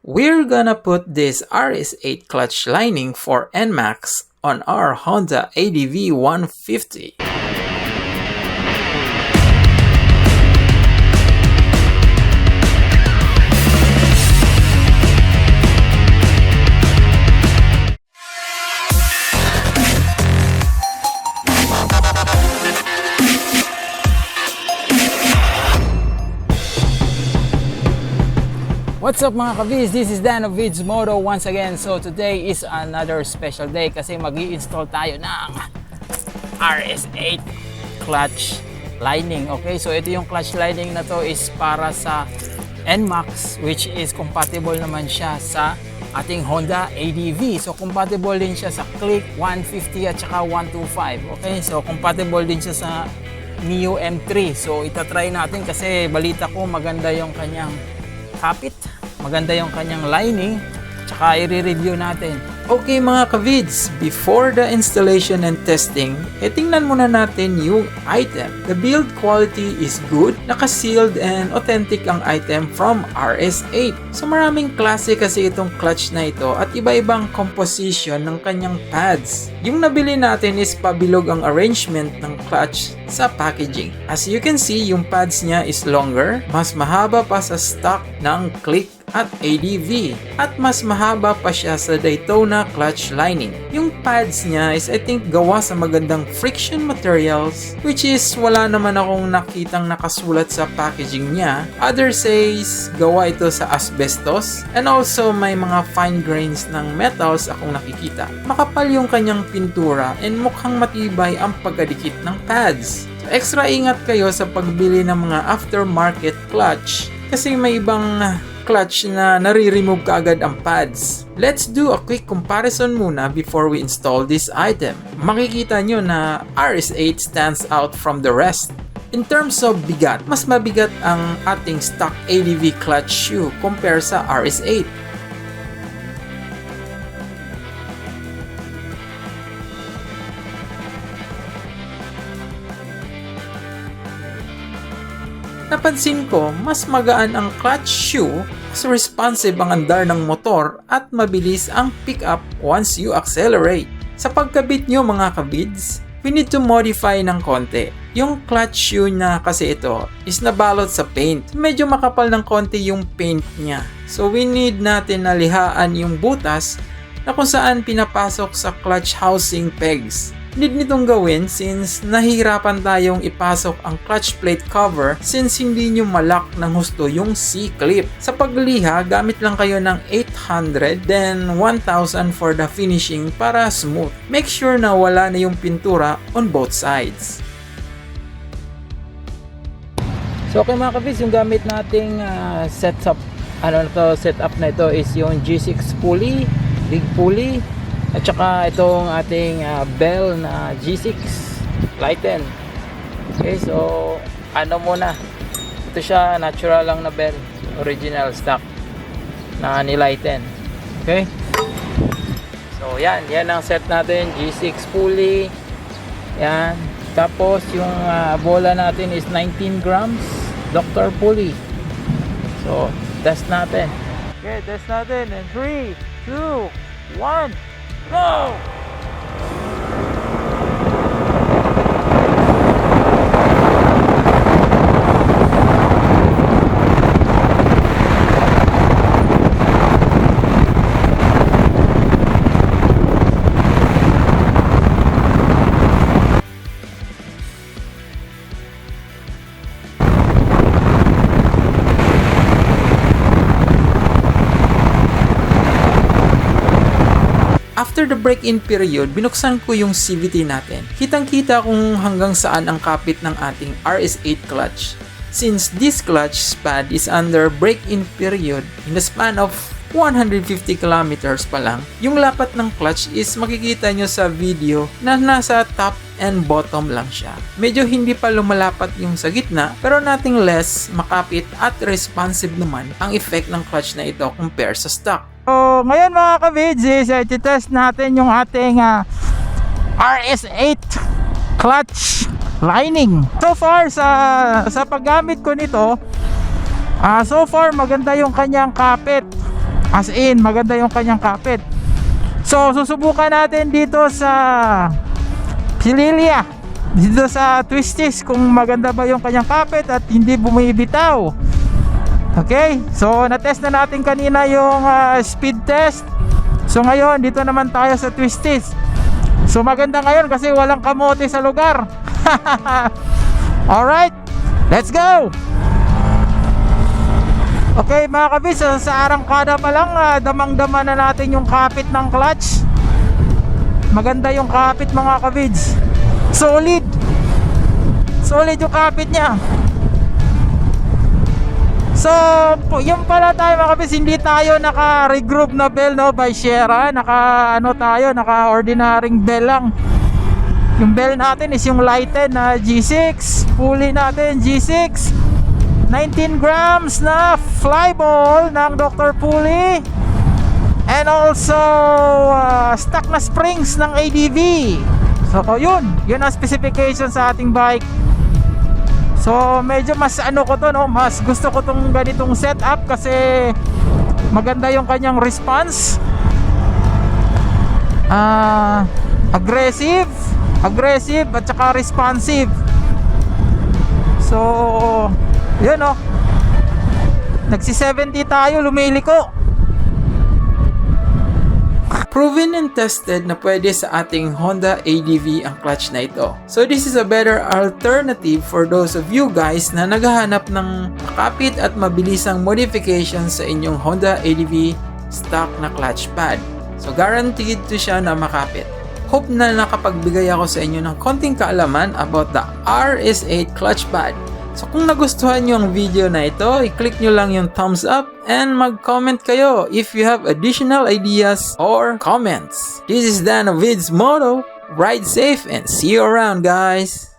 We're gonna put this RS8 clutch lining for Nmax on our Honda ADV 150. What's up mga kabis? This is Dan of Vidzmoto once again. So today is another special day kasi mag-i-install tayo ng RS8 clutch lining. Okay, so ito yung clutch lining na to is para sa Nmax, which is compatible naman siya sa ating Honda ADV. So compatible din siya sa Click 150 at saka 125. Okay, so compatible din siya sa Neo M3. So itatry natin kasi balita ko maganda yung kanyang kapit, maganda yung kanyang lining, tsaka i-review natin. Okay mga kavids, before the installation and testing, tingnan muna natin yung item. The build quality is good, naka-sealed and authentic ang item from RS8. So maraming klase kasi itong clutch na ito at iba-ibang composition ng kanyang pads. Yung nabili natin is pabilog ang arrangement ng clutch sa packaging. As you can see, yung pads niya is longer, mas mahaba pa sa stock ng Click at ADV, at mas mahaba pa siya sa Daytona clutch lining. Yung pads niya is I think gawa sa magandang friction materials, which is wala naman akong nakitang nakasulat sa packaging niya. Others says gawa ito sa asbestos, and also may mga fine grains ng metals akong nakikita. Makapal yung kanyang pintura and mukhang matibay ang pagkadikit ng pads. So, extra ingat kayo sa pagbili ng mga aftermarket clutch kasi may ibang clutch na nare-remove kaagad ang pads. Let's do a quick comparison muna before we install this item. Makikita nyo na RS8 stands out from the rest. In terms of bigat, mas mabigat ang ating stock ADV clutch shoe compare sa RS8. Napansin ko, mas magaan ang clutch shoe, mas responsive ang andar ng motor at mabilis ang pick up once you accelerate. Sa pagkabit nyo mga kabids, we need to modify ng konti. Yung clutch shoe na kasi ito is nabalot sa paint. Medyo makapal ng konti yung paint niya. So we need natin na lihaan yung butas na kung saan pinapasok sa clutch housing pegs. Need nitong gawin since nahihirapan tayong ipasok ang clutch plate cover since hindi nyo malak ng husto yung C-clip. Sa pagliha, gamit lang kayo ng 800 then 1,000 for the finishing para smooth. Make sure na wala na yung pintura on both sides. So okay mga kabis, yung gamit nating setup na ito is yung G6 pulley, big pulley, at saka itong ating bell na G6 lighten. Okay, so muna, ito siya natural lang na bell, original stock na nilighten. Okay, so yan ang set natin, G6 pulley yan. Tapos yung bola natin is 19 grams Dr. pulley. So test natin. Okay, test natin in 3, 2, 1, go! After the break-in period, binuksan ko yung CVT natin. Kitang-kita kung hanggang saan ang kapit ng ating RS8 clutch. Since this clutch pad is under break-in period, in the span of 150 kilometers pa lang, yung lapat ng clutch is makikita nyo sa video na nasa top and bottom lang siya. Medyo hindi pa lumalapat yung sa gitna, pero nothing less makapit at responsive naman ang effect ng clutch na ito compare sa stock. So ngayon mga kabids, i-test natin yung ating RS8 clutch lining. So far sa paggamit ko nito, so far maganda yung kanyang kapit. As in, maganda yung kanyang kapit. So, susubukan natin dito sa Pililia, dito sa Twisties, kung maganda ba yung kanyang kapit at hindi bumibitaw. Okay, so na-test na natin kanina yung speed test. So ngayon, dito naman tayo sa Twisties. So maganda ngayon kasi walang kamote sa lugar. Alright, let's go! Okay mga kabis, sa arangkada pa lang, damang-dama na natin yung kapit ng clutch. Maganda yung kapit mga kabids. Solid yung kapit niya. So yung pala tayo mga kabis, hindi tayo naka-regroup na bell, no, by Sierra. Naka ordinaryong bell lang. Yung bell natin is yung lighted na G6. Pulley natin G6, 19 grams na fly ball ng Dr. Pulley. And also stock na springs ng ADV. So yun ang specification sa ating bike. So medyo mas ko to, no, mas gusto ko tong ganitong setup kasi maganda yung kanyang response. Aggressive at saka responsive. So yun, no, nagsi 70 tayo, lumiliko. Proven and tested na pwede sa ating Honda ADV ang clutch na ito. So this is a better alternative for those of you guys na naghahanap ng makapit at mabilisang modification sa inyong Honda ADV stock na clutch pad. So guaranteed to siya na makapit. Hope na nakapagbigay ako sa inyo ng konting kaalaman about the RS8 clutch pad. So kung nagustuhan nyo ang video na ito, i-click nyo lang yung thumbs up and mag-comment kayo if you have additional ideas or comments. This is Dan of Vidzmoto. Ride safe and see you around, guys!